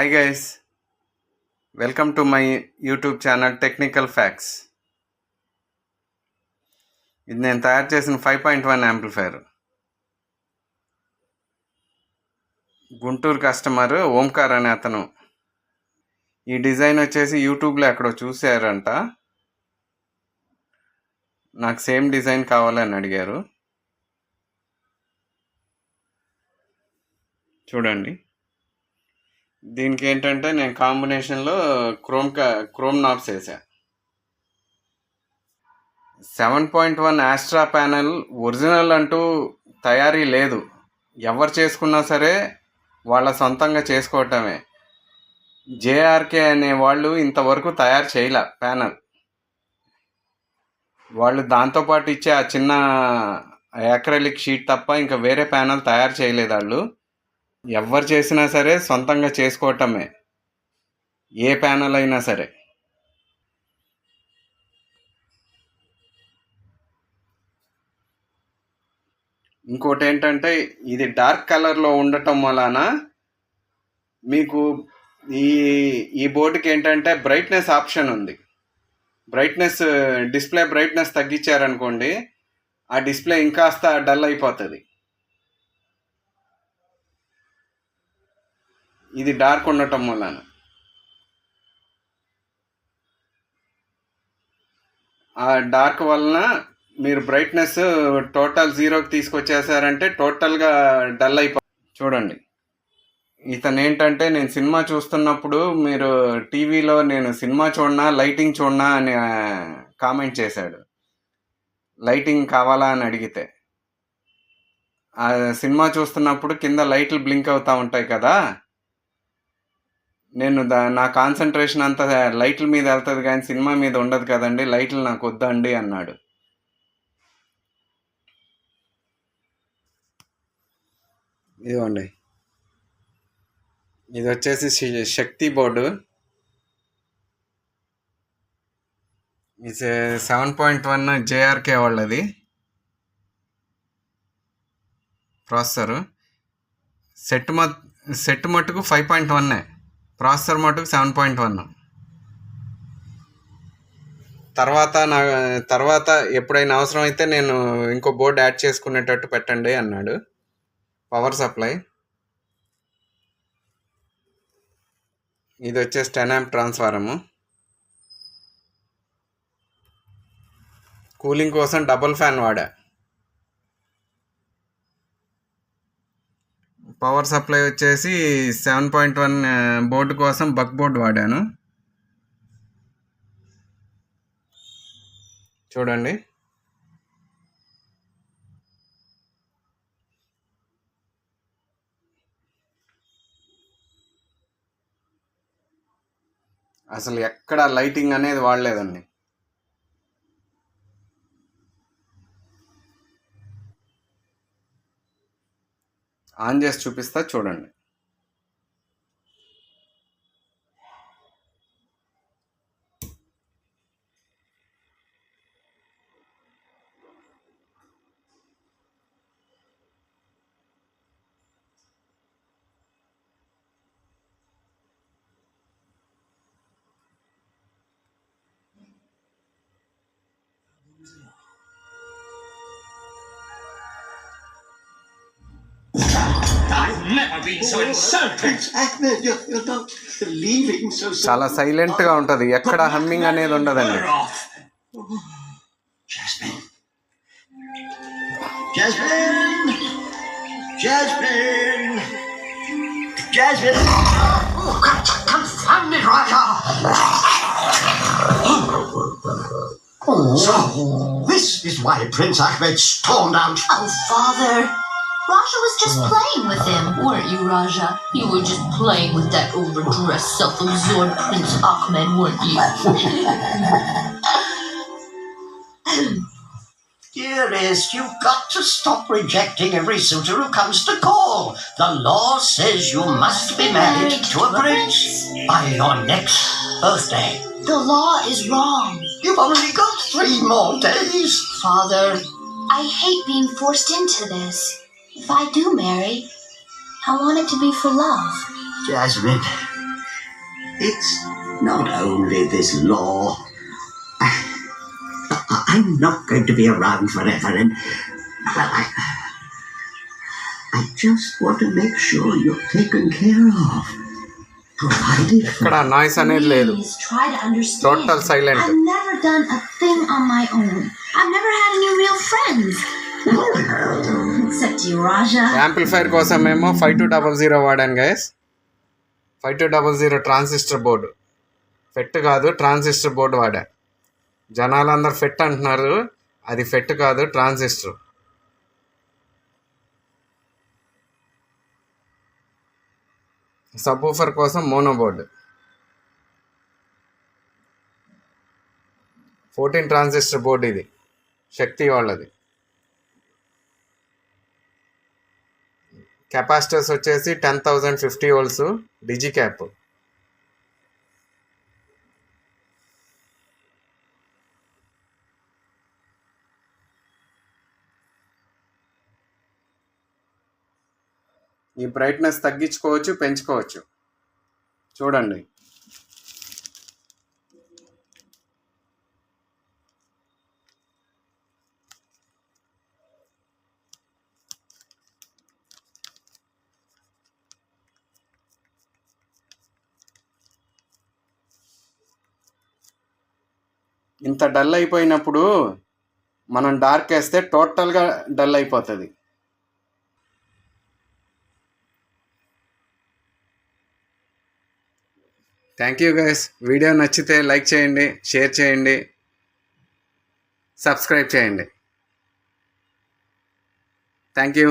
Hi guys, welcome to my YouTube channel technical facts. ఇది నేను తయారు చేసిన 5.1 యాంప్లిఫైర్. గుంటూరు కస్టమర్ ఓంకార్ అనే అతను ఈ డిజైన్ వచ్చేసి యూట్యూబ్లో ఎక్కడో చూసారంట. నాకు సేమ్ డిజైన్ కావాలని అడిగారు. చూడండి, దీనికి ఏంటంటే నేను కాంబినేషన్లో క్రోమ్ నాబ్స్ వేసా. 7.1 ఆస్ట్రా ప్యానెల్ ఒరిజినల్ అంటూ తయారీ లేదు. ఎవరు చేసుకున్నా సరే వాళ్ళ సొంతంగా చేసుకోవటమే. జేఆర్కే అనే వాళ్ళు ఇంతవరకు తయారు చేయలే ప్యానెల్. వాళ్ళు దాంతోపాటు ఇచ్చే ఆ చిన్న యాక్రిలిక్ షీట్ తప్ప ఇంకా వేరే ప్యానెల్ తయారు చేయలేదు వాళ్ళు. ఎవరు చేసినా సరే సొంతంగా చేసుకోవటమే, ఏ ప్యానెల్ అయినా సరే. ఇంకోటి ఏంటంటే ఇది డార్క్ కలర్లో ఉండటం వలన మీకు ఈ బోర్డుకి ఏంటంటే బ్రైట్నెస్ ఆప్షన్ ఉంది. డిస్ప్లే బ్రైట్నెస్ తగ్గించారనుకోండి, ఆ డిస్ప్లే ఇంకాస్త డల్ అయిపోతుంది. ఇది డార్క్ ఉండటం వలన. ఆ డార్క్ వలన మీరు బ్రైట్నెస్ టోటల్ 0కి తీసుకొచ్చేసారంటే టోటల్గా డల్ అయిపోతుంది. చూడండి, ఇతను ఏంటంటే నేను సినిమా చూస్తున్నప్పుడు మీరు టీవీలో నేను సినిమా చూడనా లైటింగ్ చూడనా అని కామెంట్ చేశాడు. లైటింగ్ కావాలా అని అడిగితే, ఆ సినిమా చూస్తున్నప్పుడు కింద లైట్లు బ్లింక్ అవుతూ ఉంటాయి కదా, నేను నా కాన్సన్ట్రేషన్ అంతా లైట్ల మీద వెళ్తుంది కానీ సినిమా మీద ఉండదు కదండి, లైట్లు నాకు వద్దండి అన్నాడు. ఇదిగోండి, ఇది వచ్చేసి శక్తి బోర్డు. ఇది 7.1 జేఆర్కే వాళ్ళది ప్రాసెసరు. సెట్ మట్టుకు 5.1, ప్రాసెసర్ మటుకు 7.1. తర్వాత ఎప్పుడైనా అవసరం అయితే నేను ఇంకో బోర్డు యాడ్ చేసుకునేటట్టు పెట్టండి అన్నాడు. పవర్ సప్లై, ఇది వచ్చేసి 10 amp ట్రాన్స్ఫారము. కూలింగ్ కోసం డబుల్ ఫ్యాన్ వాడా. పవర్ సప్లై వచ్చేసి 7.1 బోర్డు కోసం బక్ బోర్డు వాడాను. చూడండి, అసలు ఎక్కడ లైటింగ్ అనేది వాడలేదండి. ఆన్ చేసి చూపిస్తా, చూడండి. చాలా సైలెంట్గా ఉంటుంది, ఎక్కడ హమ్మింగ్ అనేది ఉండదండి. So, this is why Prince Ahmed stormed out. Oh, Father. Raja was just playing with him. Weren't you, Raja? You were just playing with that overdressed, self-absorbed Prince Ahmed, weren't you? Dearest, you've got to stop rejecting every suitor who comes to call. The law says you must be married to a prince by your next birthday. The law is wrong. You've only got 3 more days. Father, I hate being forced into this. If I do marry, I want it to be for love. Jasmine, It's not only this law. I'm not going to be around forever, and well, I just want to make sure you're taken care of. Provided for. ఇక్కడ noise అనేది లేదు. Please try to understand. Total silent. I've never done a thing on my own. I've never had any real friends. Except you, Raja. Amplifier కోసం మేము 5200 వాడాను guys. 5200 transistor board. ఫెట్ కాదు, transistor board వాడా. జనాలందరూ ఫెట్ అంటున్నారు, అది ఫెట్ కాదు, ట్రాన్సిస్టర్. సబ్-వూఫర్ కోసం మోనో బోర్డు. 14 ట్రాన్సిస్టర్ బోర్డు ఇది, శక్తి వాళ్ళది. కెపాసిటర్స్ వచ్చేసి 10,050 వోల్ట్స్ డిజి క్యాప్. ఈ బ్రైట్నెస్ తగ్గించుకోవచ్చు, పెంచుకోవచ్చు. చూడండి, ఇంత డల్ అయిపోయినప్పుడు మనం డార్క్ వేస్తే టోటల్గా డల్ అయిపోతుంది. Thank you guys. వీడియో నచ్చితే లైక్ చేయండి, షేర్ చేయండి, సబ్స్క్రైబ్ చేయండి. Thank you.